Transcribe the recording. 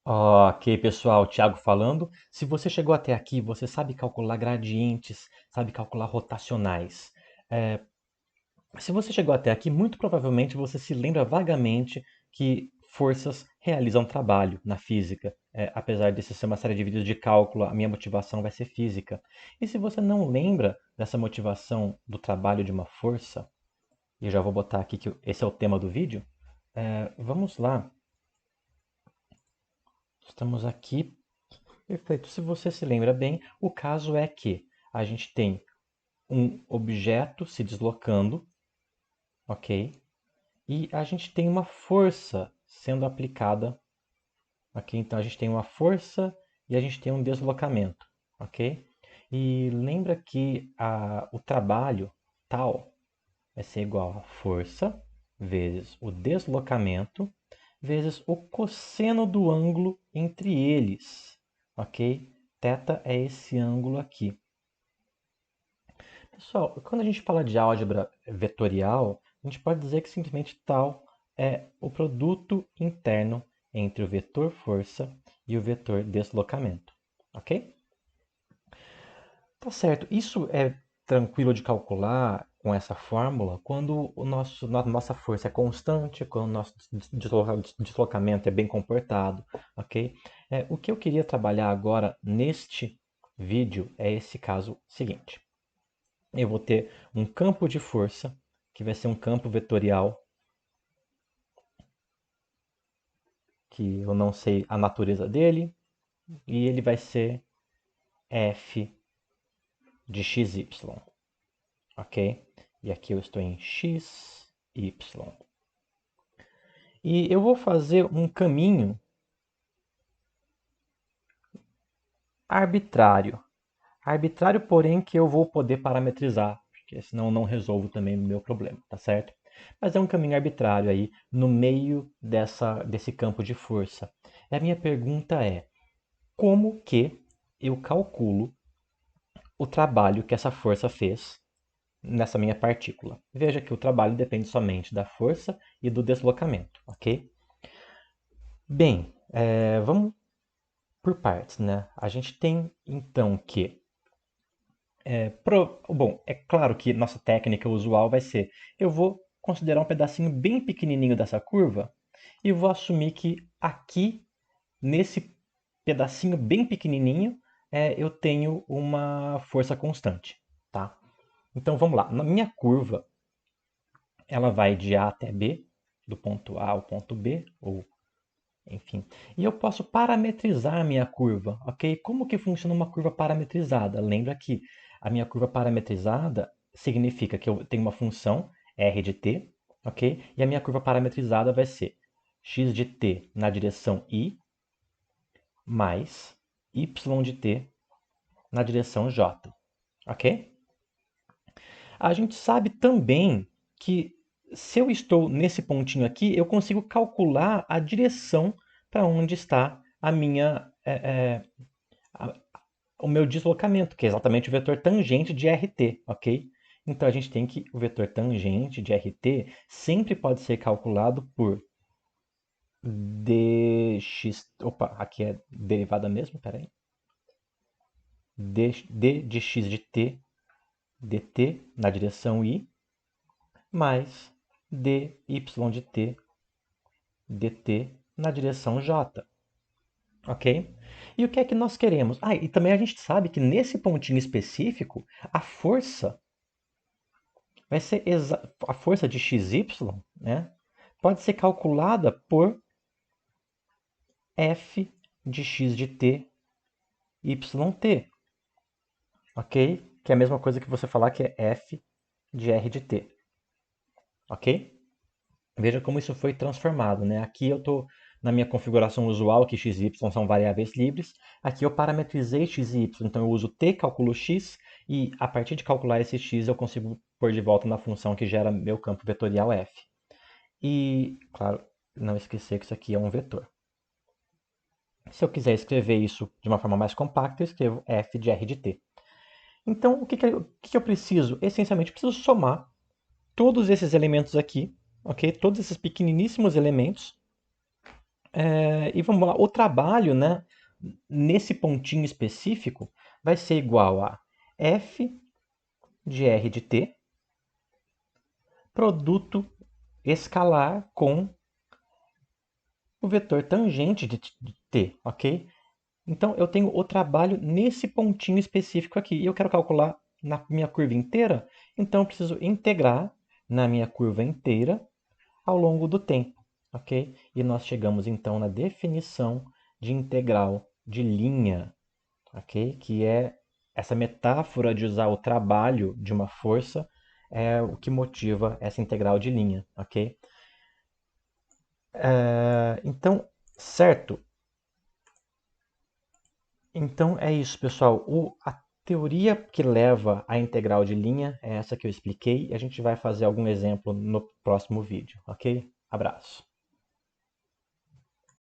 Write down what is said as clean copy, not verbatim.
Ok, pessoal, Thiago falando. Se você chegou até aqui, você sabe calcular gradientes, sabe calcular rotacionais. É, Se você chegou até aqui, muito provavelmente você se lembra vagamente que forças realizam trabalho na física. Apesar desse ser uma série de vídeos de cálculo, a minha motivação vai ser física. E se você não lembra dessa motivação do trabalho de uma força, e eu já vou botar aqui que esse é o tema do vídeo, vamos lá. Estamos aqui. Perfeito. Se você se lembra bem, o caso é que a gente tem um objeto se deslocando, ok? E a gente tem uma força sendo aplicada, ok? Então a gente tem uma força e a gente tem um deslocamento, ok? E lembra que o trabalho tal vai ser igual a força vezes o deslocamento vezes o cosseno do ângulo entre eles, ok? Θ é esse ângulo aqui. Pessoal, quando a gente fala de álgebra vetorial, a gente pode dizer que simplesmente tal é o produto interno entre o vetor força e o vetor deslocamento, ok? Tá certo. Isso é tranquilo de calcular com essa fórmula quando nossa força é constante, quando o nosso deslocamento é bem comportado, ok? O que eu queria trabalhar agora neste vídeo é esse caso seguinte. Eu vou ter um campo de força, que vai ser um campo vetorial, que eu não sei a natureza dele, e ele vai ser f de xy, ok? E aqui eu estou em x, y. E eu vou fazer um caminho arbitrário. Arbitrário, porém, que eu vou poder parametrizar, porque senão eu não resolvo também o meu problema, tá certo? Mas é um caminho arbitrário aí no meio desse campo de força. E a minha pergunta é: como que eu calculo o trabalho que essa força fez nessa minha partícula? Veja que o trabalho depende somente da força e do deslocamento, ok? Bem, vamos por partes, né? A gente tem então que bom, é claro que nossa técnica usual vai ser: eu vou considerar um pedacinho bem pequenininho dessa curva e vou assumir que aqui, nesse pedacinho bem pequenininho, eu tenho uma força constante, tá? Então vamos lá. Na minha curva, ela vai de A até B, do ponto A ao ponto B, ou enfim. E eu posso parametrizar a minha curva, ok? Como que funciona uma curva parametrizada? Lembra que a minha curva parametrizada significa que eu tenho uma função r de t, ok? E a minha curva parametrizada vai ser x de t na direção y mais y de t na direção j, ok? A gente sabe também que se eu estou nesse pontinho aqui, eu consigo calcular a direção para onde está a- o meu deslocamento, que é exatamente o vetor tangente de RT, ok? Então a gente tem que o vetor tangente de RT sempre pode ser calculado por dx. Opa, aqui é derivada mesmo, peraí. D de x de t dt na direção y mais dy de t dt na direção j, ok? E o que é que nós queremos? E também a gente sabe que nesse pontinho específico, a força vai ser a força de xy, né? Pode ser calculada por f de x de t, yt, ok? Que é a mesma coisa que você falar que é f de r de t, ok? Veja como isso foi transformado, né? Aqui eu estou na minha configuração usual, que x e y são variáveis livres. Aqui eu parametrizei x e y, então eu uso t, calculo x, e a partir de calcular esse x eu consigo pôr de volta na função que gera meu campo vetorial f. E, claro, não esquecer que isso aqui é um vetor. Se eu quiser escrever isso de uma forma mais compacta, eu escrevo f de r de t. Então, o que eu preciso? Essencialmente, eu preciso somar todos esses elementos aqui, ok? Todos esses pequeniníssimos elementos, E vamos lá, o trabalho, né, nesse pontinho específico vai ser igual a f de r de t, produto escalar com o vetor tangente de t, ok? Então, eu tenho o trabalho nesse pontinho específico aqui. E eu quero calcular na minha curva inteira, então eu preciso integrar na minha curva inteira ao longo do tempo, ok? E nós chegamos então na definição de integral de linha, ok? Que é essa metáfora de usar o trabalho de uma força é o que motiva essa integral de linha, ok? Então, certo. Então é isso, pessoal. A teoria que leva à integral de linha é essa que eu expliquei e a gente vai fazer algum exemplo no próximo vídeo, ok? Abraço.